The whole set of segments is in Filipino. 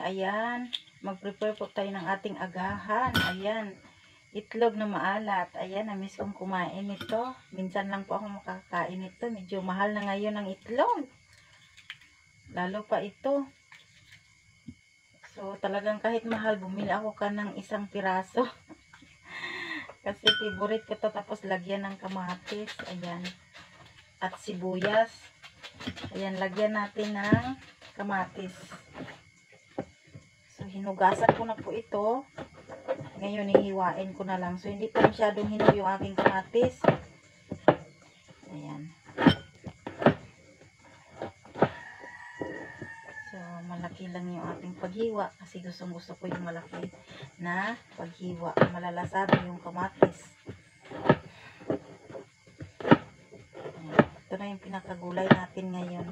ayan, mag-prepare po tayo ng ating agahan. Ayan, itlog na maalat. Ayan, na-miss kong kumain ito. Minsan lang po ako makakain ito. Medyo mahal na ngayon ang itlog. Lalo pa ito. So, talagang kahit mahal, bumili ako ng isang piraso. Kasi favorite ko to. Tapos, lagyan ng kamatis. Ayan. At sibuyas. Ayan, lagyan natin ng kamatis. So, hinugasan ko na po ito. Ngayon, ihiwain ko na lang. So, hindi pa masyadong hinog yung aking kamatis. Ayan. So, malaki lang yung ating paghiwa. Kasi gusto ko yung malaki na paghiwa. Malalasabi yung kamatis. Ayan. Ito na yung pinakagulay natin ngayon.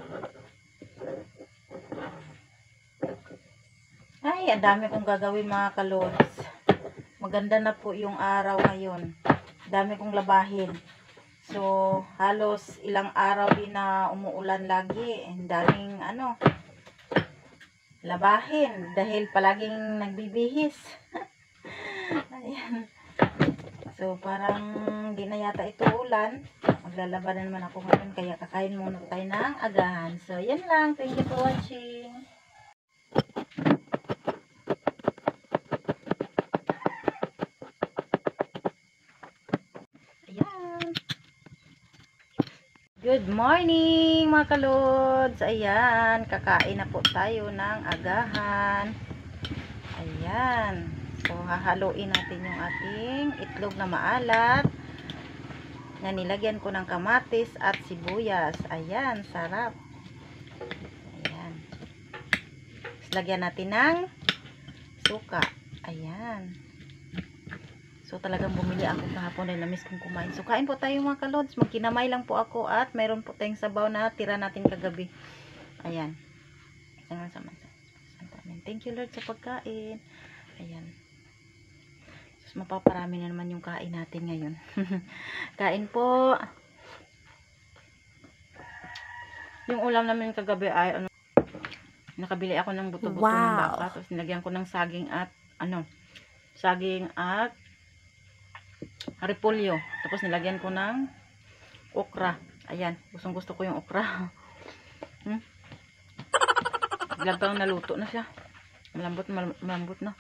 Ay, ang dami kong gagawin mga kalods. Maganda na po yung araw ngayon. Dami kong labahin. So, halos ilang araw din na umuulan lagi. Ang daming labahin. Dahil palaging nagbibihis. Ayan. So, parang di na yata ito ulan. Maglalaba na naman ako ngayon. Kaya kakain muna tayo ng agahan. So, yan lang. Thank you for watching. Good morning mga kalods. Ayan, kakain na po tayo ng agahan. Ayan. So, hahaluin natin yung ating itlog na maalat na nilagyan ko ng kamatis at sibuyas. Ayan, sarap. Ayan. Tapos, lagyan natin ng suka. Ayan. So, talagang bumili ako kahapon dahil na-miss kong kumain. So, kain po tayo mga kalods. Magkinamay lang po ako at mayroon po tayong sabaw na tira natin kagabi. Ayan. Thank you Lord sa pagkain. Ayan. So, mapaparami na naman yung kain natin ngayon. Kain po. Yung ulam namin kagabi ay nakabili ako ng buto-buto ng baka. Tapos nilagyan ko ng saging at saging at repolyo. Tapos nilagyan ko ng okra. Ayan, gusto ko yung okra. Biglang naluto na siya. Malambot na.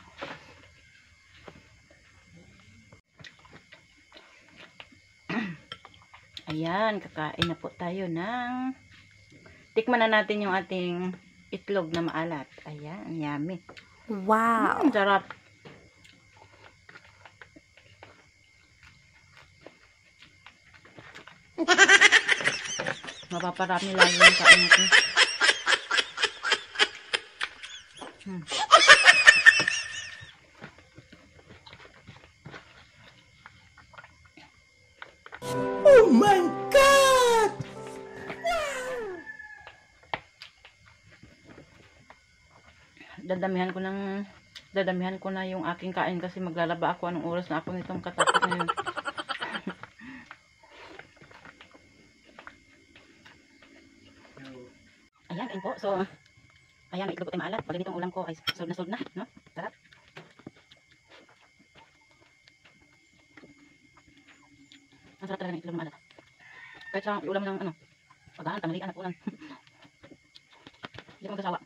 Ayan, kakain na po tayo ng tikman na natin yung ating itlog na maalat. Ayan, yummy. Wow. Sarap. Mapaparami lagi yung kain natin. Oh my God! Dadamihan ko na yung aking kain kasi maglalaba ako anong oras na ako nitong katapos ngayon. Ayan, kain po. So, ayan, may itlog tayo maalat. Pag itong ulam ko ay sold na, no? Sarap. Ang sarap talaga ng itlog maalat. Kahit sa ulam ng pag-ahan, tanghalian at ulam. Hindi ko magkasawa.